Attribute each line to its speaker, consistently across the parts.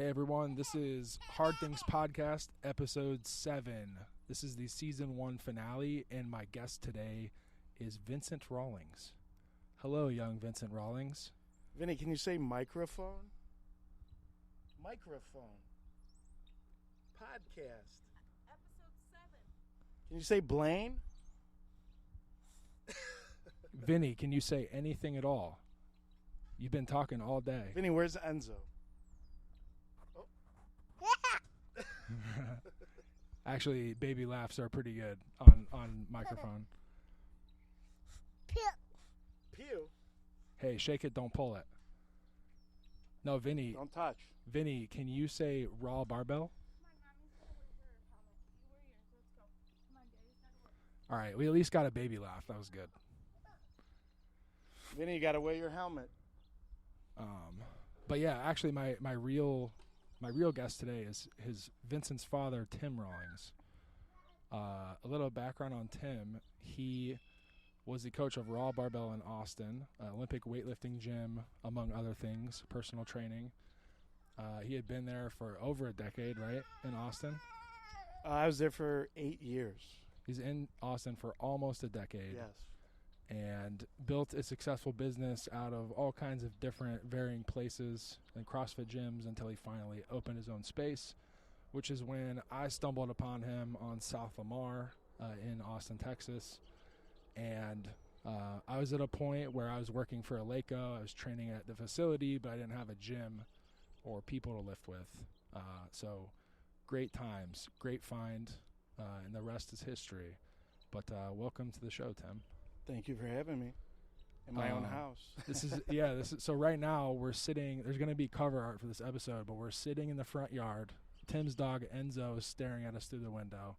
Speaker 1: Hey everyone, this is Hard Things Podcast, episode 7. This is the season 1 finale, and my guest today is Vincent Rawlings. Hello, young Vincent Rawlings.
Speaker 2: Vinny, can you say microphone? Microphone. Podcast.
Speaker 3: Episode 7.
Speaker 2: Can you say Blaine?
Speaker 1: Vinny, can you say anything at all? You've been talking all day.
Speaker 2: Vinny, where's Enzo? Oh.
Speaker 1: Actually, baby laughs are pretty good on microphone.
Speaker 2: Pew.
Speaker 1: Hey, shake it, don't pull it. No, Vinny.
Speaker 2: Don't touch.
Speaker 1: Vinny, can you say Raww Barbell? All right, we at least got a baby laugh. That was good.
Speaker 2: Vinny, you got to wear your helmet.
Speaker 1: But yeah, actually, my real guest today is Vincent's father, Tim Rawlings. A little background on Tim: he was the coach of Raww Barbell in Austin, Olympic weightlifting gym, among other things, personal training. He had been there for over a decade, right, in Austin?
Speaker 2: I was there for 8 years.
Speaker 1: He's in Austin for almost a decade.
Speaker 2: Yes.
Speaker 1: And built a successful business out of all kinds of different varying places and CrossFit gyms until he finally opened his own space, which is when I stumbled upon him on South Lamar in Austin, Texas. And I was at a point where I was working for Aleco. I was training at the facility, but I didn't have a gym or people to lift with. So great times, great find, and the rest is history. But welcome to the show, Tim.
Speaker 2: Thank you for having me in my own house.
Speaker 1: This is so right now we're sitting, there's going to be cover art for this episode, but we're sitting in the front yard. Tim's dog Enzo is staring at us through the window.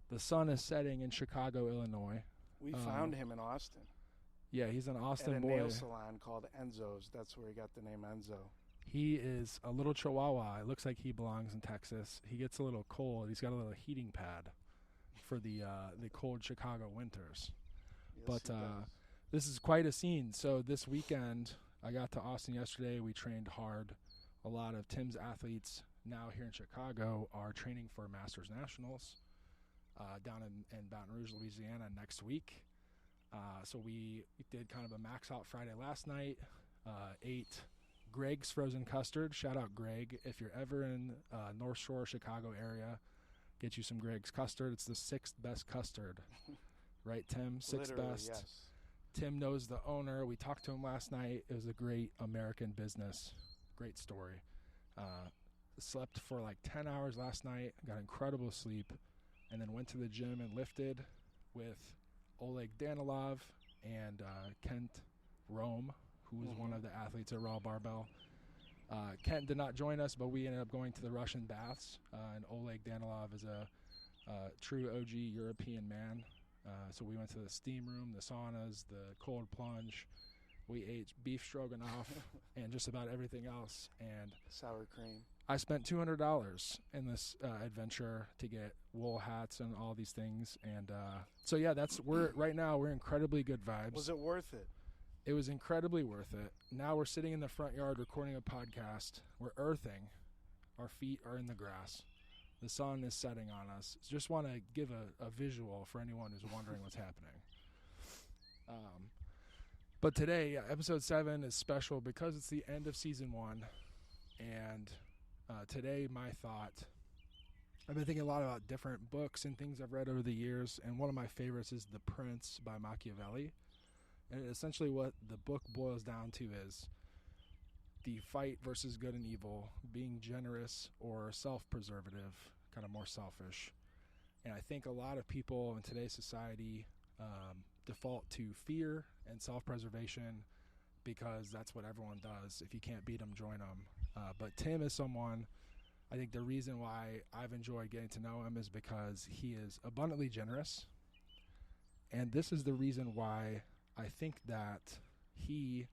Speaker 1: The sun is setting in Chicago, Illinois.
Speaker 2: We found him in Austin.
Speaker 1: Yeah, he's an Austin
Speaker 2: at a
Speaker 1: boy.
Speaker 2: nail salon called Enzo's. That's where he got the name Enzo.
Speaker 1: He is a little chihuahua. It looks like he belongs in Texas. He gets a little cold. He's got a little heating pad for the cold Chicago winters.
Speaker 2: Yes,
Speaker 1: But this is quite a scene. So this weekend, I got to Austin yesterday. We trained hard. A lot of Tim's athletes now here in Chicago are training for Masters Nationals down in Baton Rouge, Louisiana next week. So we did kind of a max out Friday last night, ate Greg's frozen custard. Shout out Greg. If you're ever in North Shore, Chicago area, get you some Greg's custard. It's the 6th best custard. Right, Tim? 6th
Speaker 2: Literally,
Speaker 1: best.
Speaker 2: yes.
Speaker 1: Tim knows the owner. We talked to him last night. It was a great American business. Great story. Slept for like 10 hours last night. Got incredible sleep. And then went to the gym and lifted with Oleg Danilov and Kent Rome, who was one of the athletes at Raww Barbell. Kent did not join us, but we ended up going to the Russian baths. And Oleg Danilov is a true OG European man. So we went to the steam room, the saunas, the cold plunge. We ate beef stroganoff and just about everything else. And
Speaker 2: Sour cream.
Speaker 1: I spent $200 in this adventure to get wool hats and all these things. And so yeah, right now we're incredibly good vibes.
Speaker 2: Was it worth it?
Speaker 1: It was incredibly worth it. Now we're sitting in the front yard recording a podcast. We're earthing. Our feet are in the grass. The sun is setting on us. Just want to give a visual for anyone who's wondering what's happening. But today, episode 7 is special because it's the end of season 1. And today, my thought, I've been thinking a lot about different books and things I've read over the years. And one of my favorites is The Prince by Machiavelli. And essentially what the book boils down to is the fight versus good and evil, being generous or self-preservative, kind of more selfish. And I think a lot of people in today's society default to fear and self-preservation because that's what everyone does. If you can't beat them, join them. But Tim is someone, I think the reason why I've enjoyed getting to know him is because he is abundantly generous. And this is the reason why I think that he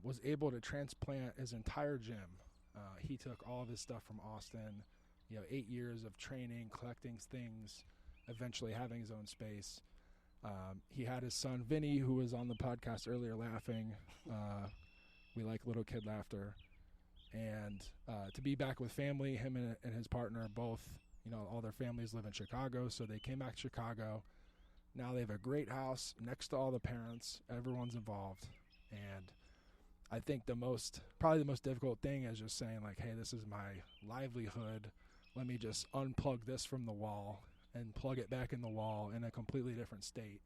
Speaker 1: was able to transplant his entire gym. He took all of his stuff from Austin, 8 years of training, collecting things, eventually having his own space. He had his son, Vinny, who was on the podcast earlier laughing. We like little kid laughter. and to be back with family. Him and his partner both, all their families live in Chicago, so they came back to Chicago. Now they have a great house next to all the parents. Everyone's involved, and I think probably the most difficult thing is just saying like, hey, this is my livelihood. Let me just unplug this from the wall and plug it back in the wall in a completely different state.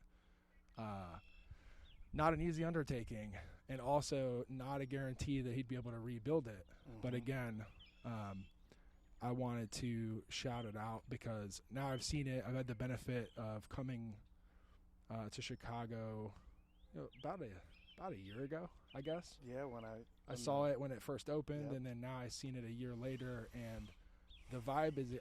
Speaker 1: Not an easy undertaking, and also not a guarantee that he'd be able to rebuild it.
Speaker 2: Mm-hmm.
Speaker 1: But again, I wanted to shout it out because now I've seen it. I've had the benefit of coming to Chicago about a year ago, I guess.
Speaker 2: Yeah, when
Speaker 1: I saw it when it first opened,
Speaker 2: Yep.
Speaker 1: and then now I've seen it a year later, and the vibe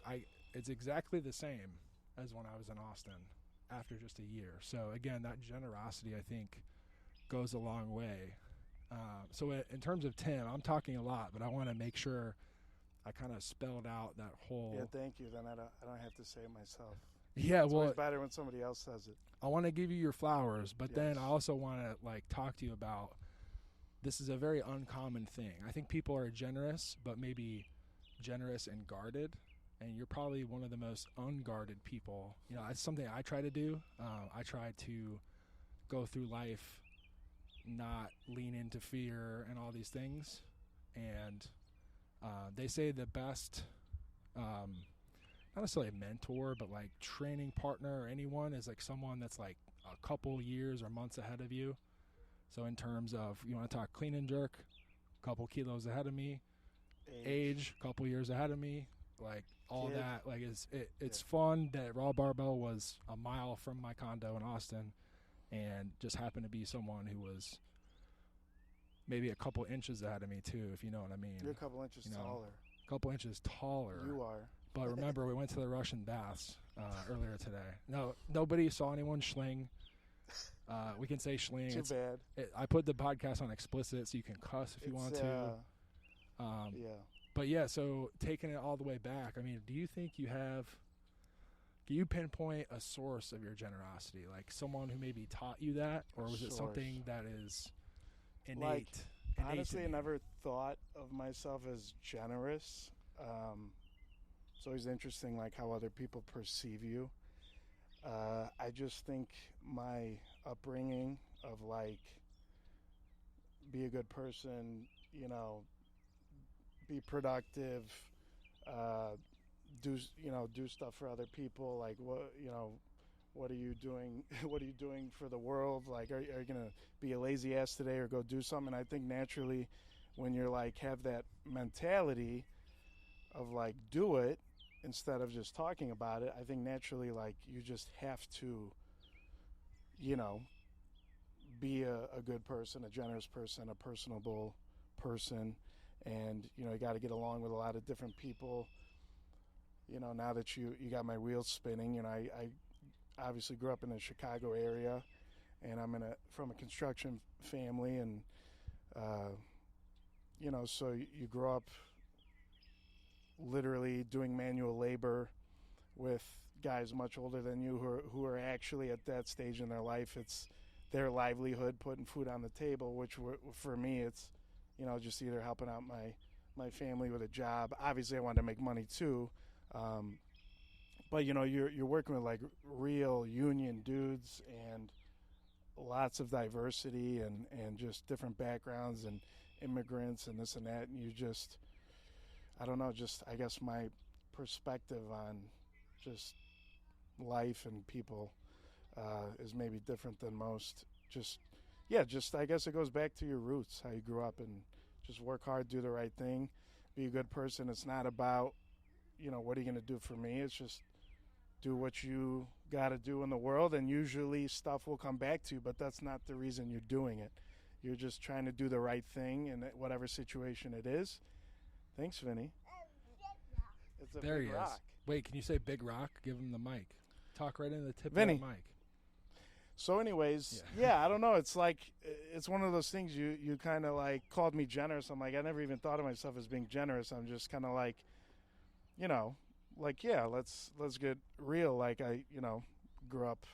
Speaker 1: it's exactly the same as when I was in Austin after just a year. So again, that generosity, I think, goes a long way. So in terms of Tim, I'm talking a lot, but I want to make sure I kind of spelled out that whole.
Speaker 2: Yeah, thank you. Then I don't have to say it myself.
Speaker 1: Yeah,
Speaker 2: It's
Speaker 1: well,
Speaker 2: always better when somebody else says it.
Speaker 1: I want to give you your flowers, but then
Speaker 2: Yes.
Speaker 1: I also want to talk to you about this is a very uncommon thing. I think people are generous, but maybe generous and guarded, and you're probably one of the most unguarded people. It's something I try to do. I try to go through life, not lean into fear and all these things, and they say the best, not necessarily a mentor, but training partner or anyone is someone that's a couple years or months ahead of you. So in terms of, you want to talk clean and jerk, a couple kilos ahead of me, age, a couple years ahead of me, all
Speaker 2: Kid.
Speaker 1: that, it's fun that Raww Barbell was a mile from my condo in Austin and just happened to be someone who was maybe a couple inches ahead of me too, if you know what I mean.
Speaker 2: You're a couple inches taller.
Speaker 1: A couple inches taller.
Speaker 2: You are.
Speaker 1: But remember, we went to the Russian baths earlier today. No, nobody saw anyone schling. We can say schling.
Speaker 2: Too bad.
Speaker 1: I put the podcast on explicit, so you can cuss if you want to.
Speaker 2: Yeah.
Speaker 1: But yeah, so taking it all the way back, I mean, do you think can you pinpoint a source of your generosity? Like someone who maybe taught you that, or was it something that is innate?
Speaker 2: Honestly, I never thought of myself as generous. It's always interesting, how other people perceive you. I just think my upbringing of be a good person, be productive, do stuff for other people. What are you doing? What are you doing for the world? Are you gonna be a lazy ass today or go do something? And I think naturally, when you're have that mentality of do it instead of just talking about it, I think naturally you just have to, be a good person, a generous person, a personable person, and you got to get along with a lot of different people. Now that you got my wheels spinning, I obviously grew up in the Chicago area, and I'm from a construction family, and so you grow up literally doing manual labor with guys much older than you who are actually at that stage in their life. It's their livelihood, putting food on the table, which for me it's just either helping out my family with a job. Obviously I wanted to make money too, but you're working with real union dudes and lots of diversity and just different backgrounds and immigrants and this and that, and you just, I don't know, I guess my perspective on just life and people is maybe different than most. I guess it goes back to your roots, how you grew up, and just work hard, do the right thing, be a good person. It's not about, what are you going to do for me? It's just do what you got to do in the world, and usually stuff will come back to you, but that's not the reason you're doing it. You're just trying to do the right thing in whatever situation it is. Thanks, Vinny. It's a
Speaker 1: there
Speaker 2: big
Speaker 1: he
Speaker 2: rock.
Speaker 1: is. Wait, can you say big rock? Give him the mic. Talk right into the tip
Speaker 2: Vinny.
Speaker 1: of the mic.
Speaker 2: So anyways, I don't know. It's it's one of those things you kind of called me generous. I'm I never even thought of myself as being generous. I'm just kind of let's get real. I grew up,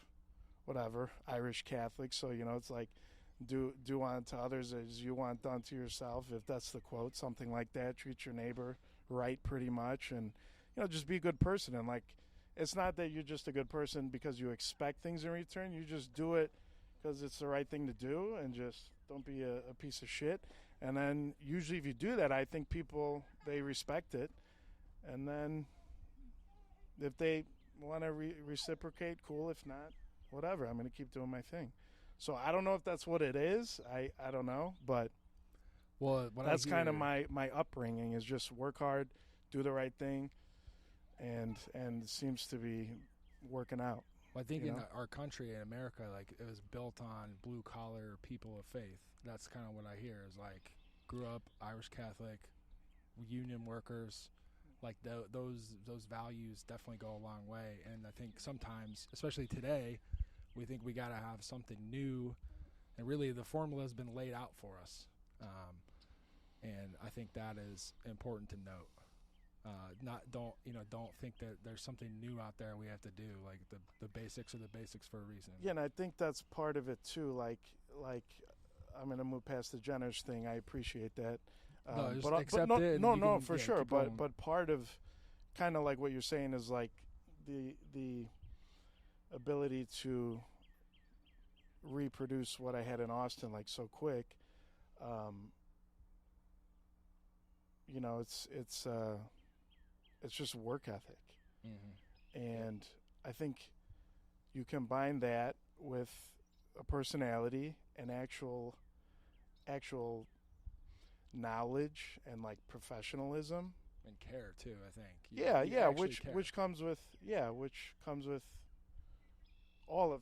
Speaker 2: whatever, Irish Catholic. So, it's do unto others as you want done to yourself, if that's the quote, something like that. Treat your neighbor right, pretty much, and just be a good person. And like, it's not that you're just a good person because you expect things in return. You just do it because it's the right thing to do, and just don't be a piece of shit. And then usually if you do that, I think people, they respect it. And then if they want to reciprocate, cool. If not, whatever. I'm going to keep doing my thing. So I don't know if that's what it is. I don't know. But that's kind of my upbringing, is just work hard, do the right thing, and it seems to be working out.
Speaker 1: Well, I think in our country, in America, like, it was built on blue-collar people of faith. That's kind of what I hear, is like, grew up Irish Catholic, union workers. Like, those values definitely go a long way. And I think sometimes, especially today, we think we got to have something new. And really, the formula has been laid out for us. And I think that is important to note. Don't think that there's something new out there we have to do. Like, the basics are the basics for a reason.
Speaker 2: Yeah, and I think that's part of it too. Like I'm gonna move past the generous thing. I appreciate that.
Speaker 1: Just accept it.
Speaker 2: No, for sure. But part of kind of like what you're saying is like the ability to reproduce what I had in Austin like so quick. It's just work ethic.
Speaker 1: Mm-hmm.
Speaker 2: And I think you combine that with a personality and actual knowledge and like professionalism
Speaker 1: and care too, I think.
Speaker 2: Which comes with all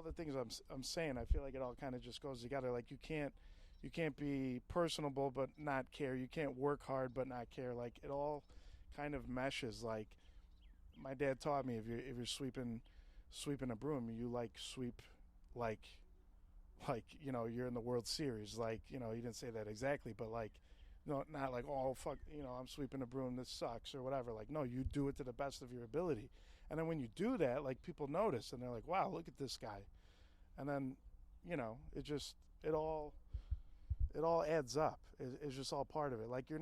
Speaker 2: the things I'm saying. I feel like it all kind of just goes together. Like, you can't be personable but not care. You can't work hard but not care. Like, it all kind of meshes. Like, my dad taught me, if you're sweeping a broom, you like sweep like you're in the World Series. Like, he didn't say that exactly, but like, no, not like, oh fuck, I'm sweeping a broom, this sucks or whatever. Like, no, you do it to the best of your ability. And then when you do that, like, people notice and they're like, wow, look at this guy. And then it all adds up. It's just all part of it. Like, you're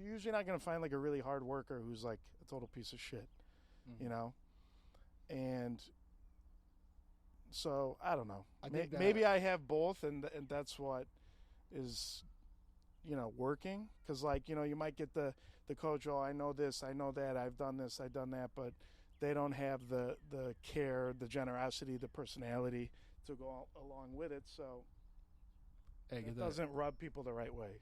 Speaker 2: usually not going to find like a really hard worker who's like a total piece of shit,
Speaker 1: mm-hmm.
Speaker 2: And so I don't know. Maybe I have both, and that's what is, working. Because like, you might get the coach. Oh, I know this, I know that, I've done this, I've done that, but they don't have the care, the generosity, the personality to go along with it. So it doesn't rub people the right way,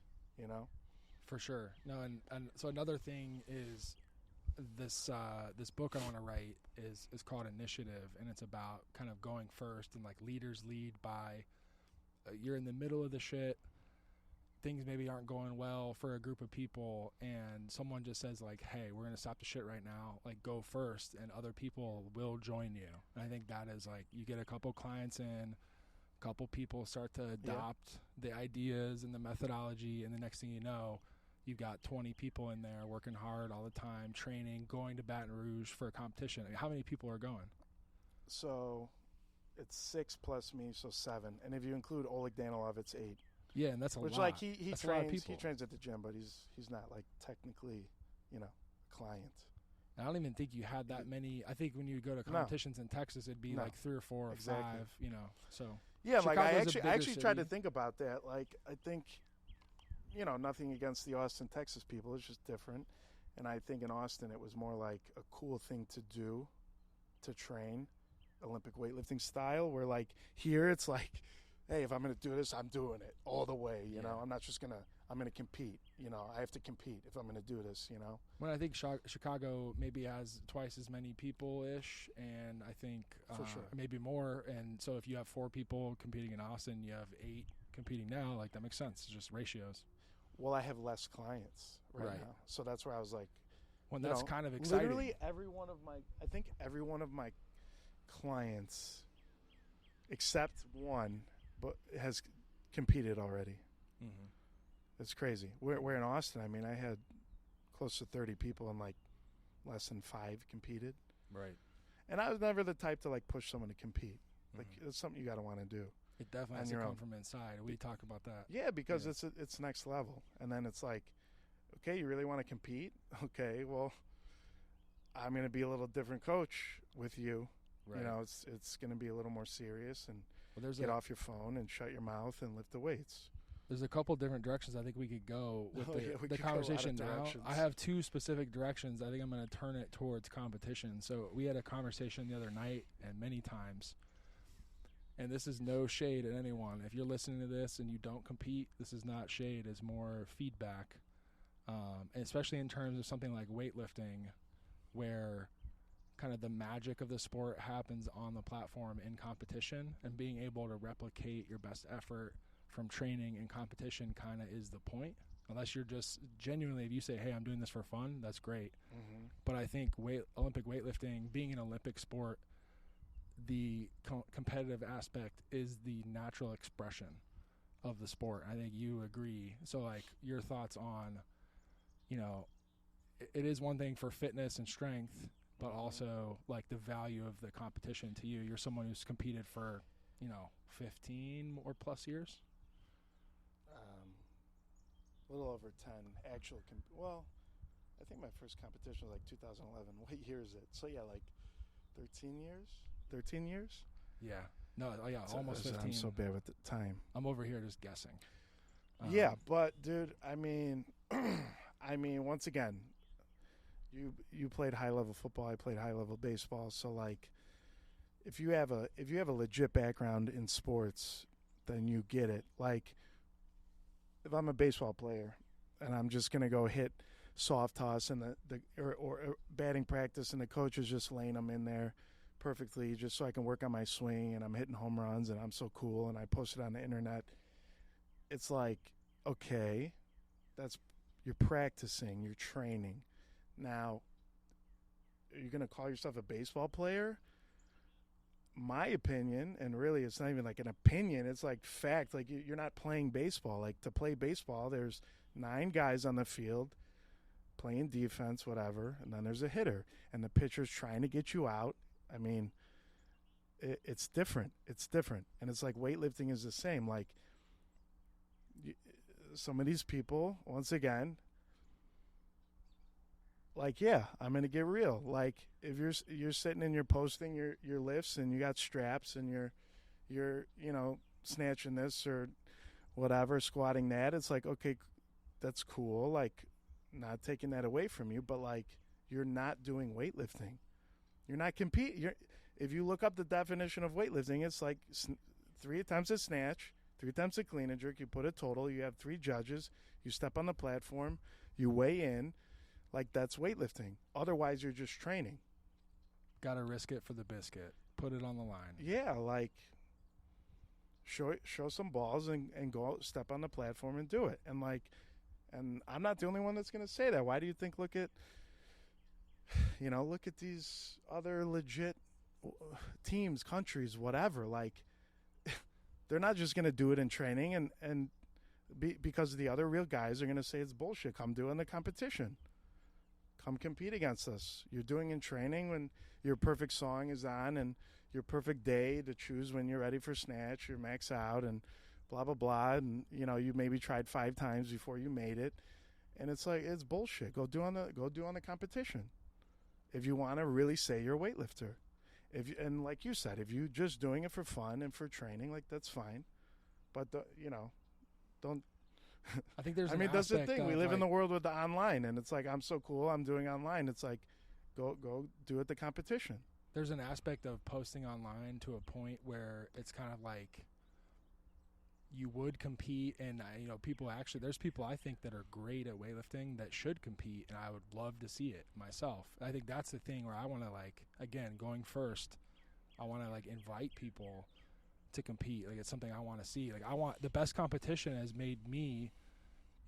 Speaker 1: For sure. No, and so another thing is this book I want to write is called Initiative, and it's about kind of going first, and like, leaders lead by you're in the middle of the shit, things maybe aren't going well for a group of people, and someone just says like, hey, we're going to stop the shit right now, like, go first, and other people will join you. And I think that is like, you get a couple clients in, a couple people start to adopt the ideas and the methodology, and the next thing you know, you've got 20 people in there working hard all the time, training, going to Baton Rouge for a competition. I mean, how many people are going?
Speaker 2: So it's 6 plus me, so 7. And if you include Oleg Danilov, it's 8.
Speaker 1: Yeah, and that's a lot.
Speaker 2: Which, like, he trains.
Speaker 1: He
Speaker 2: trains at the gym, but he's not like technically, a client.
Speaker 1: I don't even think you had that many. I think when you go to competitions in Texas, it'd be like 3 or 4 or 5. So
Speaker 2: yeah,
Speaker 1: Chicago's
Speaker 2: like I actually tried to think about that. Like, I think, nothing against the Austin, Texas people. It's just different. And I think in Austin it was more like a cool thing to do, to train, Olympic weightlifting style, where like here it's like, hey, if I'm going to do this, I'm doing it all the way, you know. I'm not just going to – I'm going to compete. I have to compete if I'm going to do this,
Speaker 1: Well, I think Chicago maybe has twice as many people-ish, and I think
Speaker 2: for sure.
Speaker 1: maybe more. And so if you have 4 people competing in Austin, you have 8 competing now, like, that makes sense. It's just ratios.
Speaker 2: Well, I have less clients right now. So that's where I was like –
Speaker 1: well, that's kind of exciting.
Speaker 2: Literally every one of my clients except one but has competed already.
Speaker 1: Mm-hmm.
Speaker 2: It's crazy. We're in Austin. I mean, I had close to 30 people and like less than 5 competed.
Speaker 1: Right.
Speaker 2: And I was never the type to like push someone to compete. Like, it's something you got to want to do.
Speaker 1: It definitely
Speaker 2: on
Speaker 1: has to
Speaker 2: your
Speaker 1: come
Speaker 2: own.
Speaker 1: from inside. We talk about that.
Speaker 2: Yeah, because
Speaker 1: Yeah.
Speaker 2: it's next level. And then it's like, okay, you really want to compete? Okay, well, I'm going to be a little different coach with you.
Speaker 1: Right.
Speaker 2: You know, it's going to be a little more serious, and
Speaker 1: Well, there's
Speaker 2: get off your phone and shut your mouth and lift the weights.
Speaker 1: There's a couple different directions I think we could go with
Speaker 2: We
Speaker 1: the
Speaker 2: could go a lot of
Speaker 1: conversation now.
Speaker 2: directions.
Speaker 1: I have two specific directions. I think I'm going to turn it towards competition. So we had a conversation the other night, and many times, and this is no shade at anyone. If you're listening to this and you don't compete, this is not shade. It's more feedback, and especially in terms of something like weightlifting, where kind of the magic of the sport happens on the platform in competition, and being able to replicate your best effort from training and competition kind of is the point. Unless you're just genuinely, if you say, hey, I'm doing this for fun, that's great.
Speaker 2: Mm-hmm.
Speaker 1: But I think Olympic weightlifting, being an Olympic sport, the competitive aspect is the natural expression of the sport. I think you agree. So, like, your thoughts on, you know, it is one thing for fitness and strength, but also, like, the value of the competition to you. You're someone who's competed for, 15 or plus years?
Speaker 2: A little over 10 actual. Well, I think my first competition was like 2011. What year is it? So yeah, like 13 years. 13 years.
Speaker 1: Yeah. No. Oh yeah. Almost 15.
Speaker 2: I'm so bad with the time.
Speaker 1: I'm over here just guessing.
Speaker 2: Yeah, but dude, I mean, once again, you played high level football. I played high level baseball. So like, if you have a legit background in sports, then you get it. Like, if I'm a baseball player and I'm just gonna go hit soft toss and or batting practice, and the coach is just laying them in there perfectly just so I can work on my swing, and I'm hitting home runs and I'm so cool, and I post it on the internet. It's like, okay, you're practicing, you're training. Now, are you gonna call yourself a baseball player? My opinion, and really it's not even like an opinion, it's like fact. Like, you're not playing baseball. Like, to play baseball, there's 9 guys on the field playing defense, whatever, and then there's a hitter, and the pitcher's trying to get you out. I mean, it's different. It's different. And it's like weightlifting is the same. Like, some of these people, once again, like, yeah, I'm gonna get real. Like, if you're sitting and you're posting your lifts and you got straps and you're snatching this or whatever, squatting that, it's like, okay, that's cool. Like, not taking that away from you, but like, you're not doing weightlifting. You're not competing. If you look up the definition of weightlifting, it's like 3 attempts at snatch, 3 attempts at clean and jerk. You put a total. You have 3 judges. You step on the platform. You weigh in. Like, that's weightlifting. Otherwise, you're just training.
Speaker 1: Got to risk it for the biscuit. Put it on the line.
Speaker 2: Yeah, like, show some balls and go step on the platform and do it. And like, and I'm not the only one that's going to say that. Why do you think? Look at these other legit teams, countries, whatever. Like, they're not just going to do it in training because the other real guys are going to say it's bullshit. Come do it in the competition. Come compete against us. You're doing in training when your perfect song is on and your perfect day to choose when you're ready for snatch, you're max out and blah, blah, blah. And, you maybe tried 5 times before you made it. And it's like, it's bullshit. Go do on the competition. If you want to really say you're a weightlifter. And like you said, if you're just doing it for fun and for training, like, that's fine. But, don't.
Speaker 1: I think there's.
Speaker 2: That's the thing. We live in the world with the online, and it's like, I'm so cool. I'm doing online. It's like, go do it the competition.
Speaker 1: There's an aspect of posting online to a point where it's kind of like you would compete, and there's people I think that are great at weightlifting that should compete, and I would love to see it myself. I think that's the thing where I want to, like, again, going first, I want to, like, invite people to compete. Like, it's something I want to see. Like, I want the best competition has made me,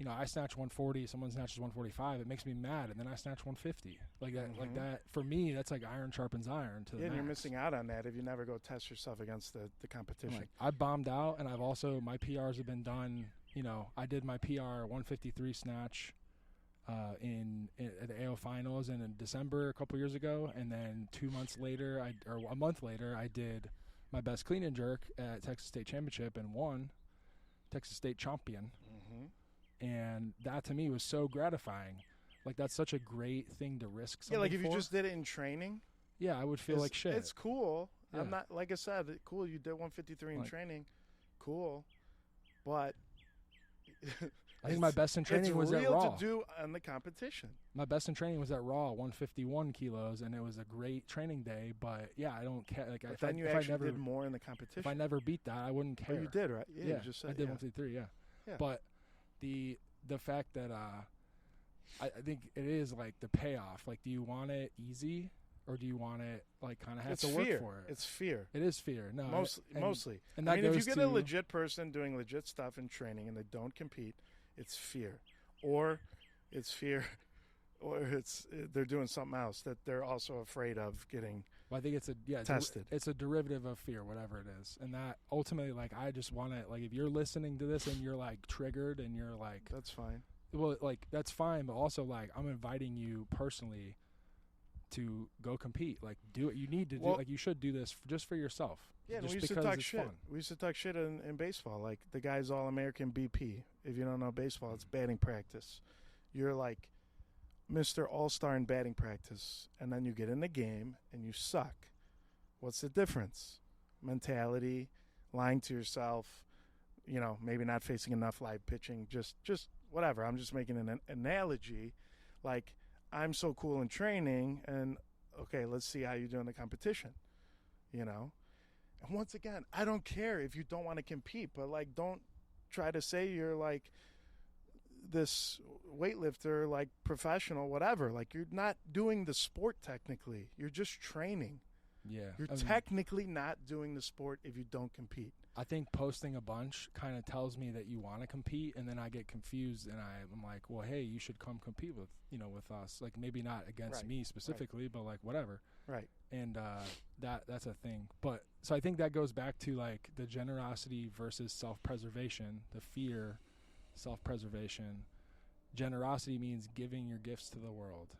Speaker 1: I snatch 140, someone snatches 145, it makes me mad, and then I snatch 150. Like that, like that. For me, that's like iron sharpens iron to the max.
Speaker 2: And you're missing out on that if you never go test yourself against the competition.
Speaker 1: Like, I bombed out, and I've also, my PRs have been done. I did my PR 153 snatch at the AO finals in December a couple years ago, and then a month later, I did my best clean and jerk at Texas State Championship and won Texas State champion.
Speaker 2: Mm-hmm.
Speaker 1: And that to me was so gratifying. Like, that's such a great thing to risk something
Speaker 2: Yeah, like if
Speaker 1: for.
Speaker 2: you just did it in training.
Speaker 1: Yeah, I would feel like shit.
Speaker 2: It's cool.
Speaker 1: Yeah.
Speaker 2: I'm not, like I said, cool. You did 153 in training. Cool. But
Speaker 1: I think my best in training was at Raww.
Speaker 2: It's real to do on the competition.
Speaker 1: My best in training was at Raww, 151 kilos, and it was a great training day. But yeah, I don't care. Like,
Speaker 2: but then you actually did more in the competition.
Speaker 1: If I never beat that, I wouldn't care.
Speaker 2: Oh, you did, right? Yeah,
Speaker 1: yeah,
Speaker 2: you just said,
Speaker 1: I did 153. Yeah. But the fact that I think it is like the payoff. Like, do you want it easy? Or do you want it, like, kind of have to work for it?
Speaker 2: It's fear.
Speaker 1: It is fear. No,
Speaker 2: mostly.
Speaker 1: And that
Speaker 2: I mean,
Speaker 1: goes
Speaker 2: if you get
Speaker 1: to
Speaker 2: a legit person doing legit stuff in training and they don't compete, it's fear. Or it's fear, or they're doing something else that they're also afraid of getting
Speaker 1: well, I think it's
Speaker 2: tested.
Speaker 1: It's a derivative of fear, whatever it is. And that ultimately, like, I just want to, like, if you're listening to this and you're, like, triggered and you're, like.
Speaker 2: That's fine.
Speaker 1: Well, like, that's fine. But also, like, I'm inviting you personally to go compete. Like, do it. You need to do. Like, you should do this just for yourself.
Speaker 2: Yeah,
Speaker 1: just
Speaker 2: we used to
Speaker 1: because
Speaker 2: talk
Speaker 1: it's
Speaker 2: shit.
Speaker 1: fun.
Speaker 2: We used to talk shit in baseball. Like, the guy's All-American BP. If you don't know baseball, it's batting practice. You're like Mr. All-Star in batting practice, and then you get in the game and you suck. What's the difference? Mentality, lying to yourself, maybe not facing enough live pitching, just whatever. I'm just making an analogy. Like, I'm so cool in training, and okay, let's see how you do in the competition, And once again, I don't care if you don't want to compete, but, like, don't try to say you're, like, this weightlifter, like, professional, whatever. Like, you're not doing the sport technically. You're just training.
Speaker 1: Yeah.
Speaker 2: You're technically not doing the sport if you don't compete.
Speaker 1: I think posting a bunch kind of tells me that you want to compete, and then I get confused, and I'm like, well, hey, you should come compete with us. Like, maybe not against me specifically, but, like, whatever.
Speaker 2: Right.
Speaker 1: And that's a thing. But so I think that goes back to, like, the generosity versus self-preservation, the fear, self-preservation. Generosity means giving your gifts to the world,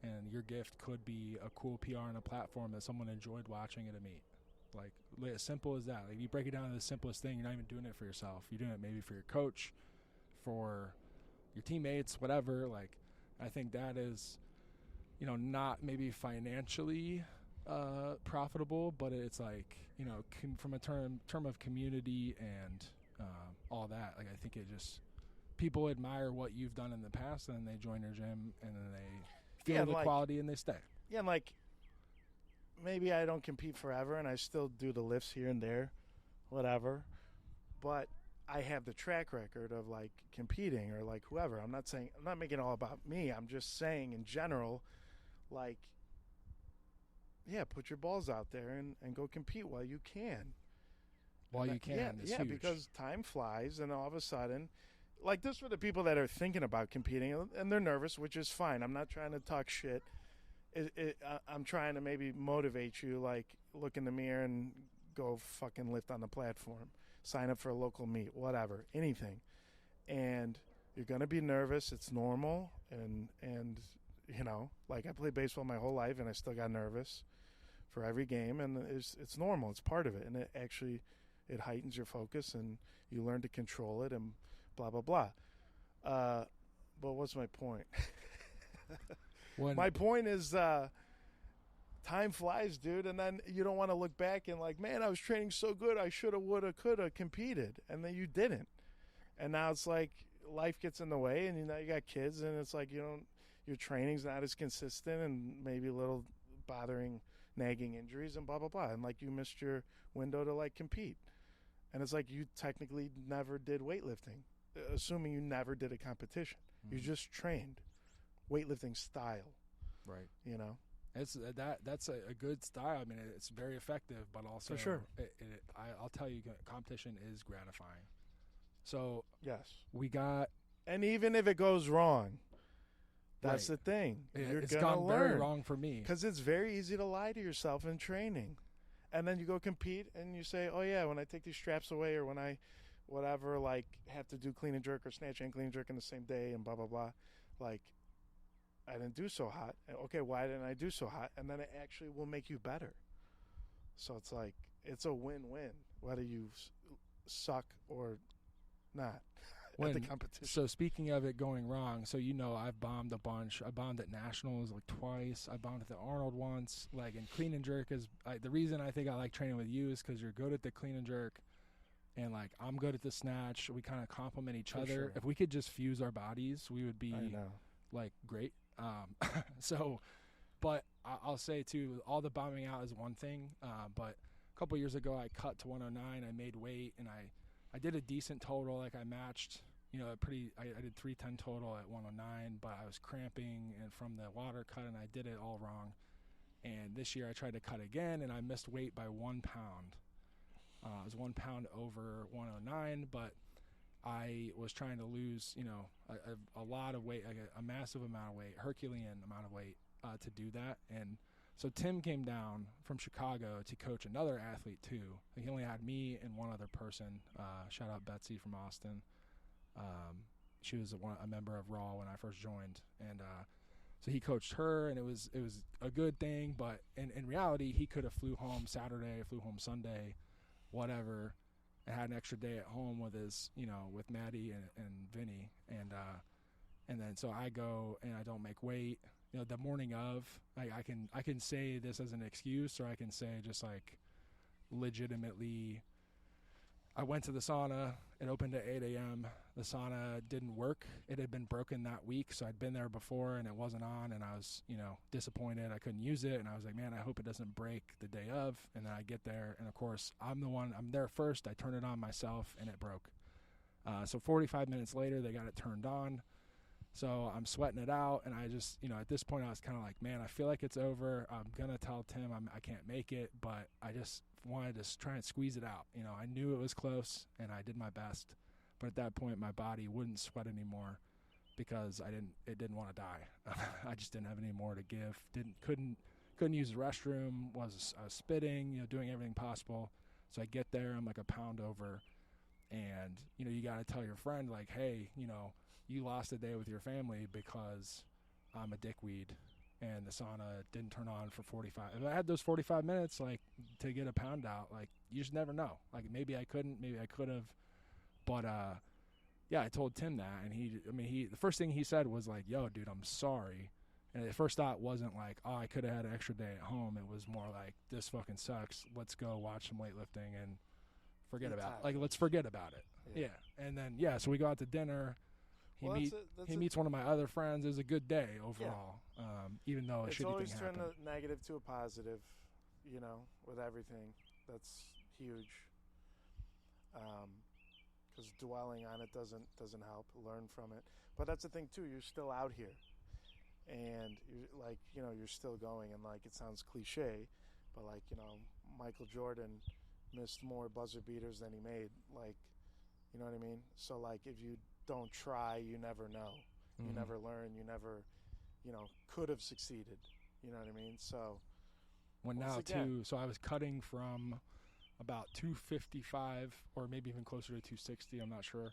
Speaker 1: and your gift could be a cool PR and a platform that someone enjoyed watching at a meet. Like, as simple as that. Like, you break it down to the simplest thing. You're not even doing it for yourself. You're doing it maybe for your coach, for your teammates, whatever. Like, I think that is, not maybe financially profitable, but it's like, from a term of community and all that. Like, I think it just, people admire what you've done in the past, and then they join your gym, and then they feel the quality, and they stay.
Speaker 2: Yeah, and, like, maybe I don't compete forever, and I still do the lifts here and there, whatever. But I have the track record of, like, competing or, like, whoever. I'm not making it all about me. I'm just saying in general, like, yeah, put your balls out there and go compete while you can.
Speaker 1: While you can, it's huge.
Speaker 2: Because time flies, and all of a sudden, like, this for the people that are thinking about competing, and they're nervous, which is fine. I'm not trying to talk shit. I'm trying to maybe motivate you, like, look in the mirror and go fucking lift on the platform, sign up for a local meet, whatever, anything. And you're going to be nervous. It's normal. And like, I played baseball my whole life, and I still got nervous for every game. And it's normal. It's part of it. And it heightens your focus, and you learn to control it, and blah, blah, blah. But what's my point? My point is time flies, dude, and then you don't want to look back and, like, man, I was training so good, I shoulda, woulda, coulda competed, and then you didn't. And now it's like life gets in the way, and now you got kids, and it's like your training's not as consistent, and maybe a little bothering, nagging injuries, and blah, blah, blah. And, like, you missed your window to, like, compete. And it's like you technically never did weightlifting, assuming you never did a competition. Mm-hmm. You just trained. Weightlifting style,
Speaker 1: right?
Speaker 2: It's
Speaker 1: that's a good style. I mean, it's very effective, but also
Speaker 2: for sure.
Speaker 1: I'll tell you, competition is gratifying. So
Speaker 2: yes,
Speaker 1: we got,
Speaker 2: and even if it goes wrong, that's the thing.
Speaker 1: It's gone very wrong for me
Speaker 2: because it's very easy to lie to yourself in training, and then you go compete and you say, "Oh yeah, when I take these straps away, or when I, whatever, like, have to do clean and jerk or snatch and clean and jerk in the same day, and blah blah blah, like." I didn't do so hot. Okay, why didn't I do so hot? And then it actually will make you better. So it's like it's a win-win whether you suck or not at the competition.
Speaker 1: So speaking of it going wrong, so I've bombed a bunch. I bombed at nationals like twice. I bombed at the Arnold once. Like, and clean and jerk is the reason I think I like training with you is because you're good at the clean and jerk, and like I'm good at the snatch. We kind of complement each other.
Speaker 2: Sure.
Speaker 1: If we could just fuse our bodies, we would be like great. But I'll say too, all the bombing out is one thing. But a couple years ago, I cut to 109. I made weight, and I did a decent total. Like I matched, I did 310 total at 109, but I was cramping and from the water cut, and I did it all wrong. And this year I tried to cut again, and I missed weight by 1 pound. I was 1 pound over 109, but I was trying to lose, a lot of weight, like a massive amount of weight, Herculean amount of weight to do that. And so Tim came down from Chicago to coach another athlete too. He only had me and one other person. Shout out Betsy from Austin. She was a member of Raww when I first joined, and so he coached her, and it was a good thing. But in reality, he could have flew home Saturday, flew home Sunday, whatever, and had an extra day at home with his, with Maddie and Vinny, and then so I go and I don't make weight. The morning of, I can say this as an excuse, or I can say just like legitimately, I went to the sauna. It opened at 8 a.m. The sauna didn't work. It had been broken that week, so I'd been there before, and it wasn't on, and I was, disappointed. I couldn't use it, and I was like, man, I hope it doesn't break the day of. And then I get there, and, of course, I'm there first. I turn it on myself, and it broke. So 45 minutes later, they got it turned on. So I'm sweating it out, and I just, at this point, I was kind of like, man, I feel like it's over. I'm going to tell Tim I can't make it, but I just wanted to try and squeeze it out. I knew it was close, and I did my best. But at that point, my body wouldn't sweat anymore because it didn't want to die. I just didn't have any more to give. Couldn't use the restroom, I was spitting, doing everything possible. So I get there, I'm like a pound over, and, you got to tell your friend, like, hey, you lost a day with your family because I'm a dickweed and the sauna didn't turn on for 45. If I had those 45 minutes, like, to get a pound out, like, you just never know. Like, maybe I couldn't, maybe I could have. But, yeah, I told Tim that, and the first thing he said was like, yo, dude, I'm sorry. And the first thought wasn't like, oh, I could have had an extra day at home. It was more like, this fucking sucks. Let's go watch some weightlifting and forget about it. Like, let's forget about it. Yeah. And then, so we go out to dinner. He meets one of my other friends. It was a good day overall, even though a shitty thing happened.
Speaker 2: It's always turn a negative to a positive, with everything. That's huge. Because dwelling on it doesn't help. Learn from it. But that's the thing too. You're still out here, and you're still going. And like, it sounds cliche, but like, Michael Jordan missed more buzzer beaters than he made. Like, you know what I mean? So like, if you don't try, you never know. You never learn. You never, could have succeeded. You know what I mean? So
Speaker 1: so I was cutting from about 255 or maybe even closer to 260, I'm not sure,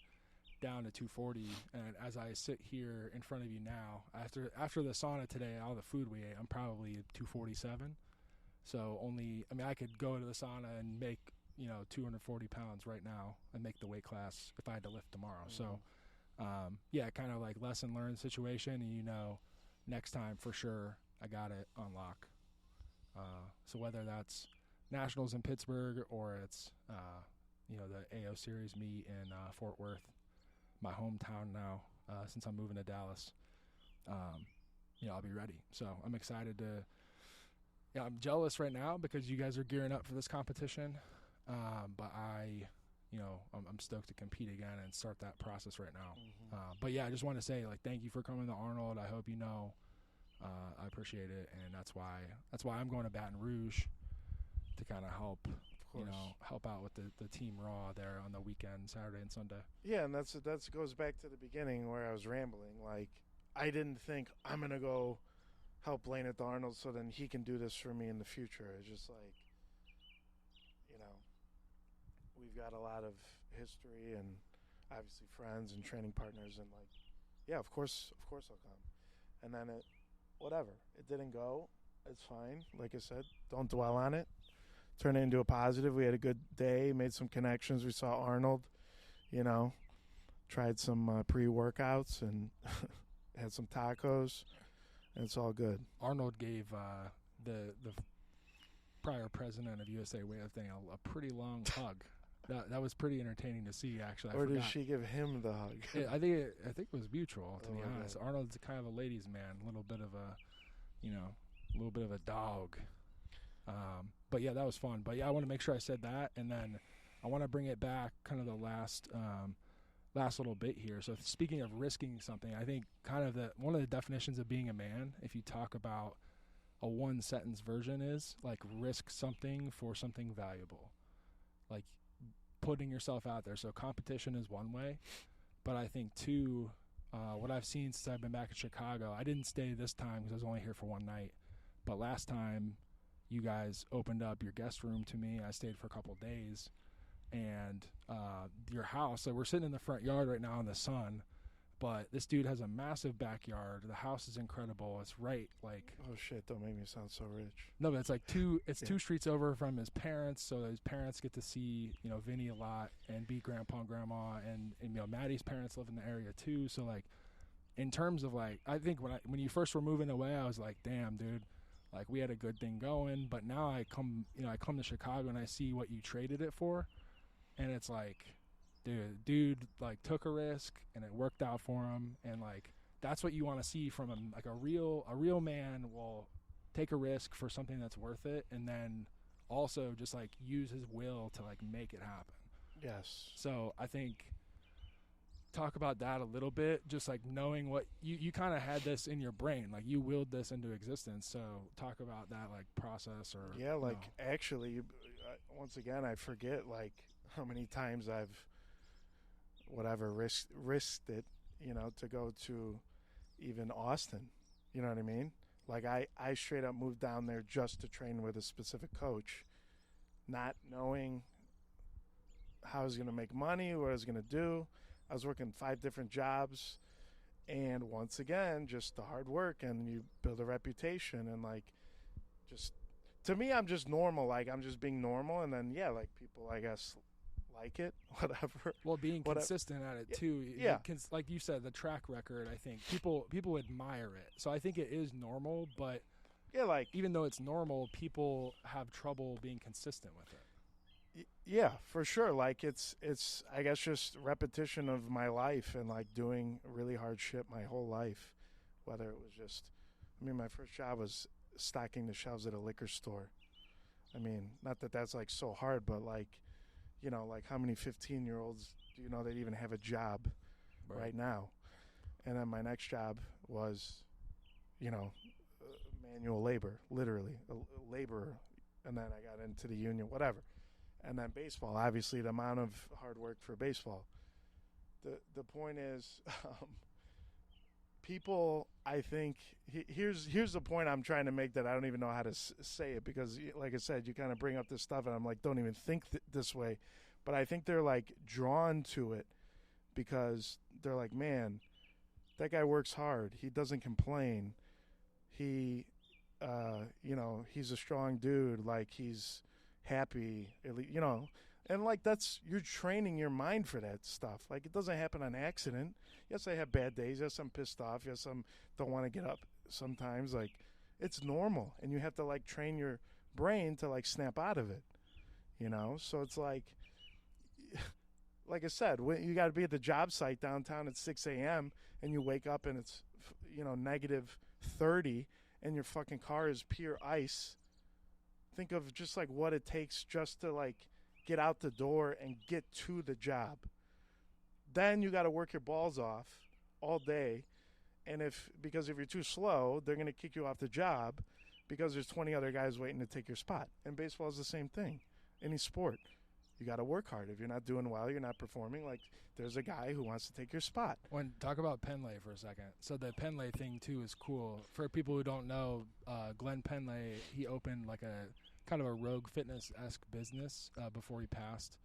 Speaker 1: down to 240. And as I sit here in front of you now, after the sauna today, all the food we ate, I'm probably 247. So I could go to the sauna and make, 240 pounds right now and make the weight class if I had to lift tomorrow. So, kind of like lesson learned situation. And, next time for sure, I got it on lock. So whether that's nationals in Pittsburgh or it's, the AO Series meet in Fort Worth, my hometown now, since I'm moving to Dallas, I'll be ready. So I'm excited I'm jealous right now because you guys are gearing up for this competition. But I'm stoked to compete again and start that process right now. But yeah, I just want to say, like, thank you for coming to Arnold. I hope I appreciate it, and that's why I'm going to Baton Rouge to kind of help, help out with the team Raww there on the weekend, Saturday and Sunday.
Speaker 2: Yeah, and that goes back to the beginning where I was rambling. Like, I didn't think I'm gonna go help Blaine at the Arnold so then he can do this for me in the future. It's just like, we've got a lot of history and obviously friends and training partners, and like, yeah, of course I'll come. And then it didn't go. It's fine. Like I said, don't dwell on it. turn it into a positive. We had a good day, made some connections. We saw Arnold, tried some pre-workouts and had some tacos, and it's all good.
Speaker 1: Arnold gave the prior president of USA Weightlifting a pretty long hug. That was pretty entertaining to see, actually.
Speaker 2: Or did she give him the hug?
Speaker 1: I think it was mutual, to be honest.
Speaker 2: Okay.
Speaker 1: Arnold's kind of a ladies' man, a little bit of a dog. But yeah, that was fun. But yeah, I want to make sure I said that, and then I want to bring it back, kind of the last little bit here. So speaking of risking something, I think kind of one of the definitions of being a man, if you talk about a one sentence version, is like risk something for something valuable, like putting yourself out there. So competition is one way, but I think two, what I've seen since I've been back in Chicago, I didn't stay this time because I was only here for one night, but last time you guys opened up your guest room to me, I stayed for a couple days, and your house, so we're sitting in the front yard right now in the sun, but this dude has a massive backyard. The house is incredible. It's right, like...
Speaker 2: Oh, shit, don't make me sound so rich.
Speaker 1: No, but it's like two streets over from his parents, so his parents get to see, Vinny a lot and beat grandpa and grandma, and Maddie's parents live in the area too, so, like, in terms of, like, I think when you first were moving away, I was like, damn, dude, like, we had a good thing going, but now I come to Chicago and I see what you traded it for, and it's like... Dude, like, took a risk and it worked out for him, and like that's what you want to see from him. Like a real man will take a risk for something that's worth it, and then also just like use his will to like make it happen.
Speaker 2: Yes.
Speaker 1: So I think talk about that a little bit, just like knowing what you kind of had this in your brain, like you willed this into existence. So talk about that like process or
Speaker 2: actually, once again, I forget like how many times I've risked it, to go to even Austin. You know what I mean? Like I straight up moved down there just to train with a specific coach, not knowing how I was going to make money, what I was going to do. I was working 5 different jobs, and once again, just the hard work, and you build a reputation, and like just to me, I'm just normal. Like I'm just being normal, and then like people, I guess, like it, whatever.
Speaker 1: Well, being consistent at it too.
Speaker 2: Yeah.
Speaker 1: Like you said, the track record, I think people admire it. So I think it is normal, but
Speaker 2: like
Speaker 1: even though it's normal, people have trouble being consistent with it.
Speaker 2: Yeah, for sure. Like it's I guess just repetition of my life and like doing really hard shit my whole life. Whether it was just, my first job was stocking the shelves at a liquor store. Not that that's like so hard, but like, like how many 15-year-olds do you know that even have a job right now? And then my next job was, manual labor, literally, a laborer. And then I got into the union, whatever. And then baseball, obviously the amount of hard work for baseball. The point is, people, I think, here's the point I'm trying to make that I don't even know how to say it, because like I said, you kind of bring up this stuff and I'm like, don't even think this way. But I think they're like drawn to it because they're like, man, that guy works hard. He doesn't complain. He, he's a strong dude. Like he's happy, and like you're training your mind for that stuff. Like it doesn't happen on accident. Yes, I have bad days. Yes, I'm pissed off. Yes, I don't want to get up sometimes. Like it's normal, and you have to like train your brain to like snap out of it. So it's like I said, you got to be at the job site downtown at 6 a.m. and you wake up and it's negative 30 and your fucking car is pure ice. Think of just like what it takes just to like get out the door and get to the job. Then you got to work your balls off all day, and because if you're too slow, they're going to kick you off the job because there's 20 other guys waiting to take your spot. And baseball is the same thing. Any sport, you got to work hard. If you're not doing well, you're not performing. Like there's a guy who wants to take your spot.
Speaker 1: Talk about Penlay for a second. So the Penlay thing too is cool. For people who don't know, Glenn Penlay, he opened like a kind of a rogue fitness-esque business before he passed.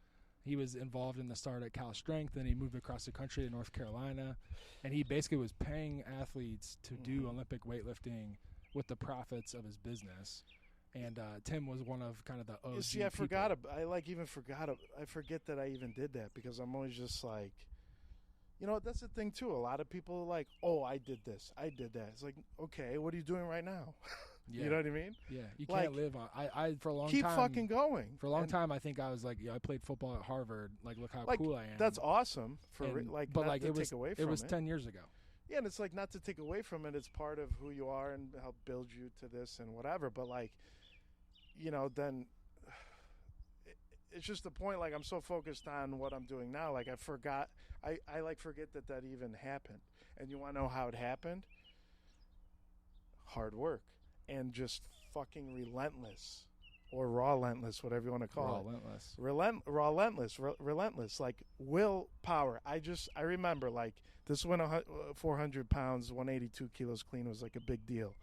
Speaker 1: He was involved in the start at Cal Strength, and he moved across the country to North Carolina, and he basically was paying athletes to do Olympic weightlifting with the profits of his business. And Tim was one of kind of the OG
Speaker 2: You see, I
Speaker 1: people.
Speaker 2: forgot. I forget that I even did that because I'm always just like, you know, that's the thing too. A lot of people are like, oh, I did this, I did that. It's like, okay, what are you doing right now?
Speaker 1: Yeah.
Speaker 2: You know what I mean?
Speaker 1: Yeah, you
Speaker 2: Like,
Speaker 1: can't live on. I for a long
Speaker 2: keep
Speaker 1: time.
Speaker 2: fucking going.
Speaker 1: For a long time, I think I was like, yeah, I played football at Harvard. Like, look how
Speaker 2: Like,
Speaker 1: cool I am.
Speaker 2: that's awesome. But
Speaker 1: like
Speaker 2: it was take away from
Speaker 1: it was 10 years ago.
Speaker 2: Yeah, and it's like not to take away from it. It's part of who you are and help build you to this and whatever. But like, you know, then it's just the point. Like, I'm so focused on what I'm doing now. Like, I forgot. I like forget that even happened. And you want to know how it happened? Hard work and just fucking relentless, or relentless, whatever you want to call it. Relentless, like willpower. I remember, like, this when 400 pounds, 182 kilos clean was like a big deal.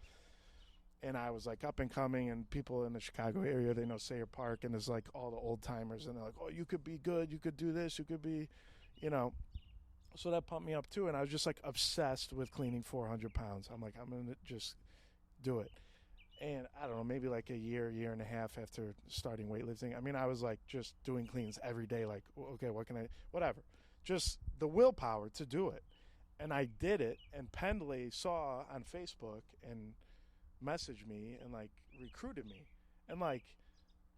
Speaker 2: And I was like up and coming, and people in the Chicago area, they know Sayre Park, and there's like all the old timers, and they're like, oh, you could be good, you could do this, you could be, you know. So that pumped me up too, and I was just like obsessed with cleaning 400 pounds. I'm like, I'm going to just do it. And I don't know, maybe like a year and a half after starting weightlifting, I mean, I was like just doing cleans every day, like, okay, what can I, whatever. Just the willpower to do it. And I did it, and Pendley saw on Facebook and messaged me and like recruited me. And like,